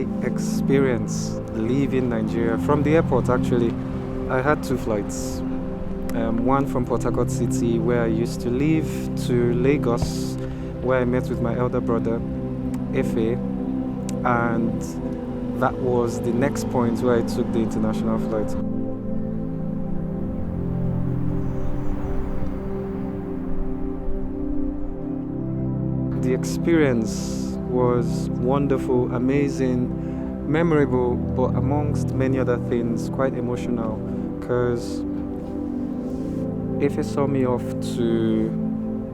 my experience leaving Nigeria from the airport, actually, I had two flights. One from Port Harcourt City, where I used to live, to Lagos, where I met with my elder brother, Efe, and that was the next point where I took the international flight. The experience was wonderful, amazing, memorable, but amongst many other things, quite emotional, because Efe saw me off to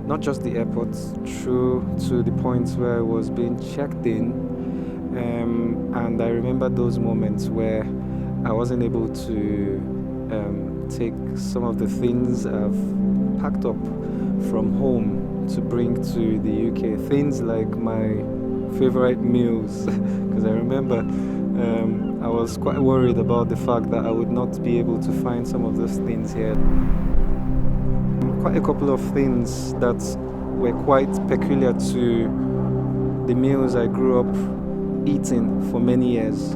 not just the airport, through to the points where I was being checked in. And I remember those moments where I wasn't able to take some of the things I've packed up from home to bring to the UK. Things like my favorite meals, because I remember I was quite worried about the fact that I would not be able to find some of those things here. Quite a couple of things that were quite peculiar to the meals I grew up eating for many years,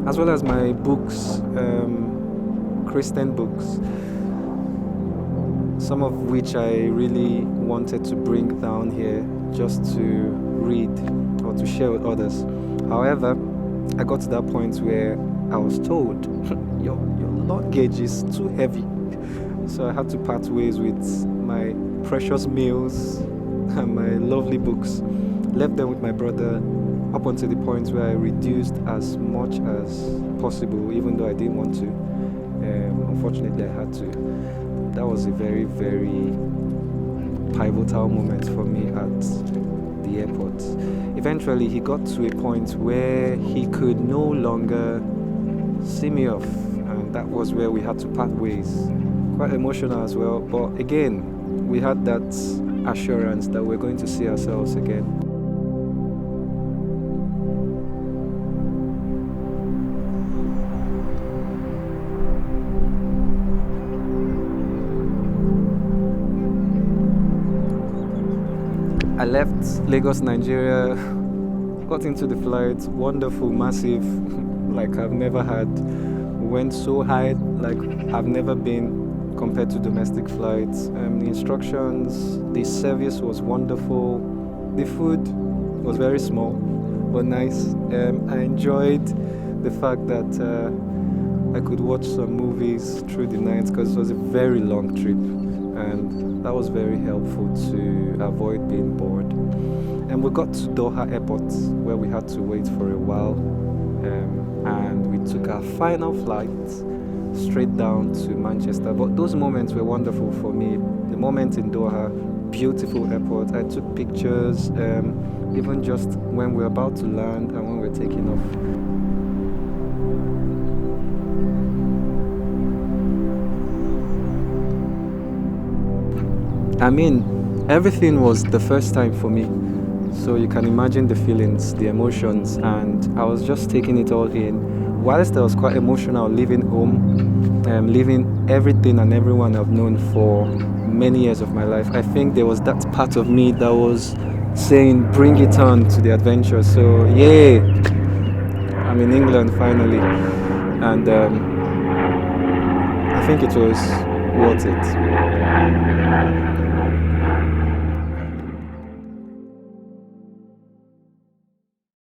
as well as my books, Christian books, some of which I really wanted to bring down here just to read or to share with others. However, I got to that point where I was told, your luggage is too heavy. So I had to part ways with my precious meals and my lovely books. Left them with my brother up until the point where I reduced as much as possible, even though I didn't want to. Unfortunately, I had to. That was a very, very pivotal moment for me at the airport. Eventually, he got to a point where he could no longer see me off, and that was where we had to part ways. Quite emotional as well, but again, we had that assurance that we're going to see ourselves again. I left Lagos, Nigeria, got into the flight, wonderful, massive, like I've never had. Went so high, like I've never been, compared to domestic flights. The instructions, the service was wonderful. The food was very small but nice. I enjoyed the fact that I could watch some movies through the night, because it was a very long trip, and that was very helpful to avoid being bored. And we got to Doha Airport, where we had to wait for a while, and we took our final flight straight down to Manchester. But those moments were wonderful for me. The moment in Doha, beautiful airport. I took pictures, even just when we're about to land and when we're taking off. I mean, everything was the first time for me. So you can imagine the feelings, the emotions, and I was just taking it all in. Whilst I was quite emotional leaving home, leaving everything and everyone I've known for many years of my life, I think there was that part of me that was saying, bring it on to the adventure. So, yay! I'm in England finally, and I think it was worth it.